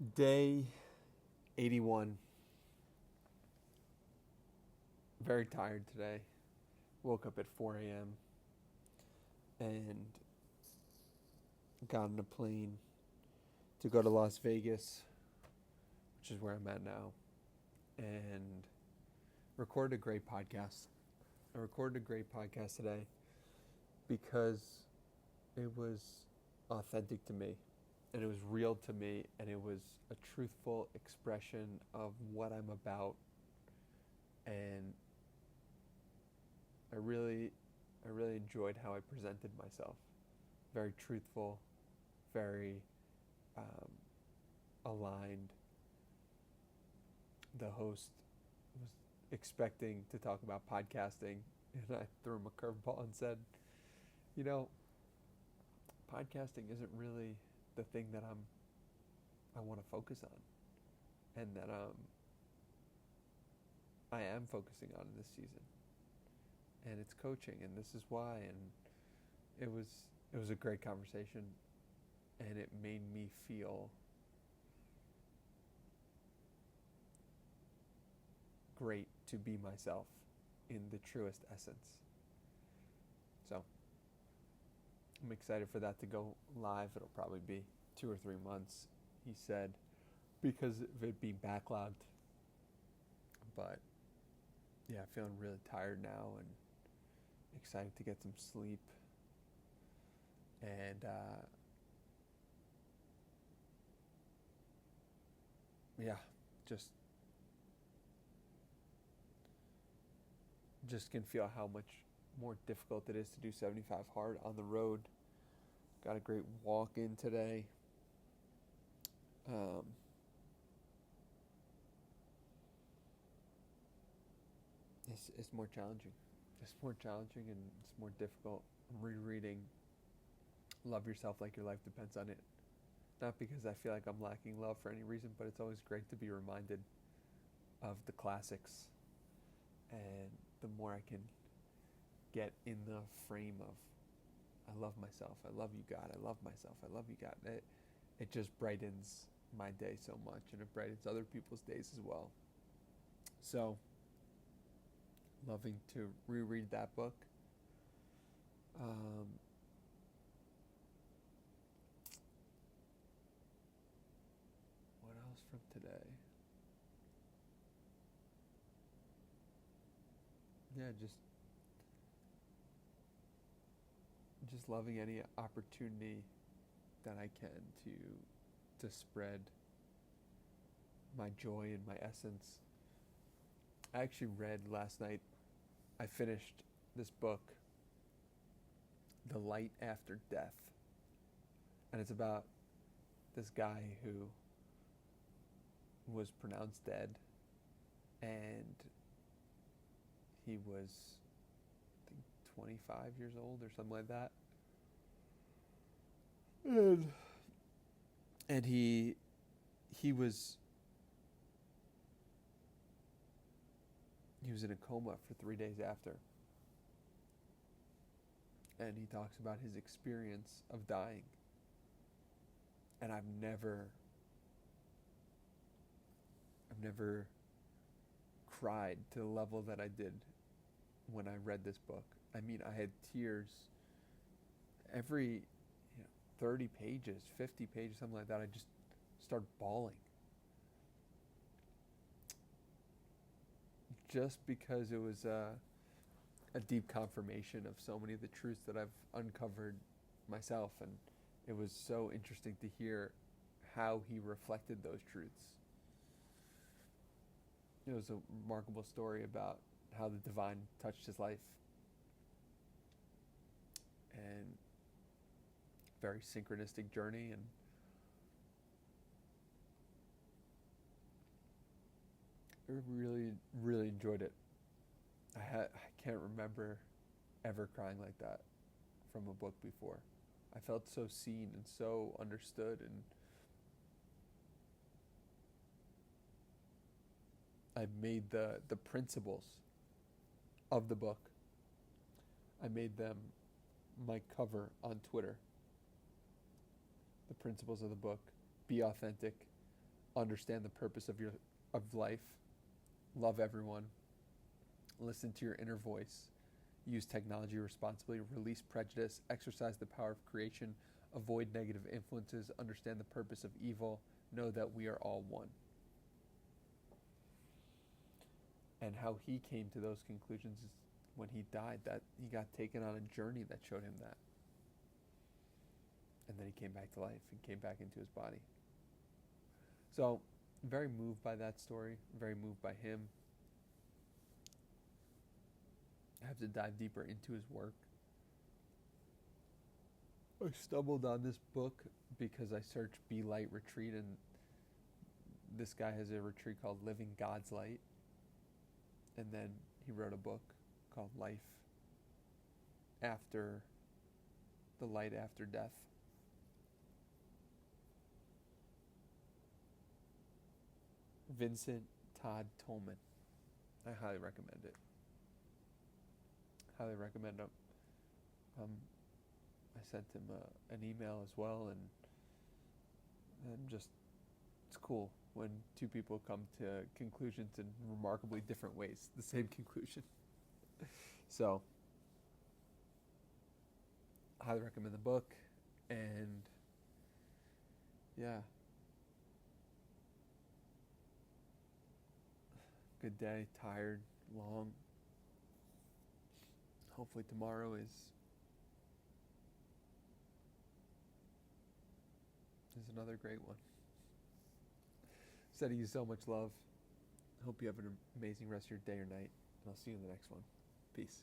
Day 81. Very tired today. Woke up at 4 a.m. and got on a plane to go to Las Vegas, which is where I'm at now, and recorded a great podcast. I recorded a great podcast today because it was authentic to me and it was real to me and it was a truthful expression of what I'm about, and I really I really enjoyed how I presented myself. Very truthful, very um, aligned. The host was expecting to talk about podcasting, and I threw him a curveball and said, "You know, podcasting isn't really the thing that I want to focus on, and that I am focusing on in this season, and it's coaching, and this is why." And it was a great conversation, and it made me feel great to be myself in the truest essence. So I'm excited for that to go live. It'll probably be 2 or 3 months, he said, because of it being backlogged. But yeah, feeling really tired now and excited to get some sleep. And yeah, just just can feel how much more difficult it is to do 75 hard on the road. Got a great walk in today. Um, it's more challenging. It's more challenging and it's more difficult. I'm rereading Love Yourself Like Your Life Depends on It. Not because I feel like I'm lacking love for any reason, but it's always great to be reminded of the classics. And the more I can get in the frame of, I love myself, I love you, God, I love myself, I love you, God, it just brightens my day so much, and it brightens other people's days as well. So, loving to reread that book. Um, what else from today? Yeah, just loving any opportunity that I can to spread my joy and my essence. I actually read last night. I finished this book, The Light After Death, and it's about this guy who was pronounced dead, and he was, I think, 25 years old or something like that. And, and he was he was in a coma for 3 days after. And he talks about his experience of dying. And I've never cried to the level that I did when I read this book. I mean, I had tears every 30 pages, 50 pages, something like that. I just started bawling. Just because it was a deep confirmation of so many of the truths that I've uncovered myself. And it was so interesting to hear how he reflected those truths. It was a remarkable story about how the divine touched his life, and very synchronistic journey. And I really, really enjoyed it. I can't remember ever crying like that from a book before. I felt so seen and so understood, and I made the principles of the book. I made them my cover on Twitter. The principles of the book: be authentic, understand the purpose of life, love everyone, listen to your inner voice, use technology responsibly, release prejudice, exercise the power of creation, avoid negative influences, understand the purpose of evil, know that we are all one. And how he came to those conclusions is when he died, that he got taken on a journey that showed him that. And then he came back to life and came back into his body. So, very moved by that story, very moved by him. I have to dive deeper into his work. I stumbled on this book because I searched Be Light Retreat, and this guy has a retreat called Living God's Light. And then he wrote a book called Life After the Light After Death. Vincent Todd Tolman. I highly recommend it. Highly recommend him. I sent him an email as well, and just, it's cool when two people come to conclusions in remarkably different ways, the same conclusion. So, I highly recommend the book, and yeah. Good day, tired, long. Hopefully tomorrow is another great one. Sending you so much love. Hope you have an amazing rest of your day or night, and I'll see you in the next one. Peace.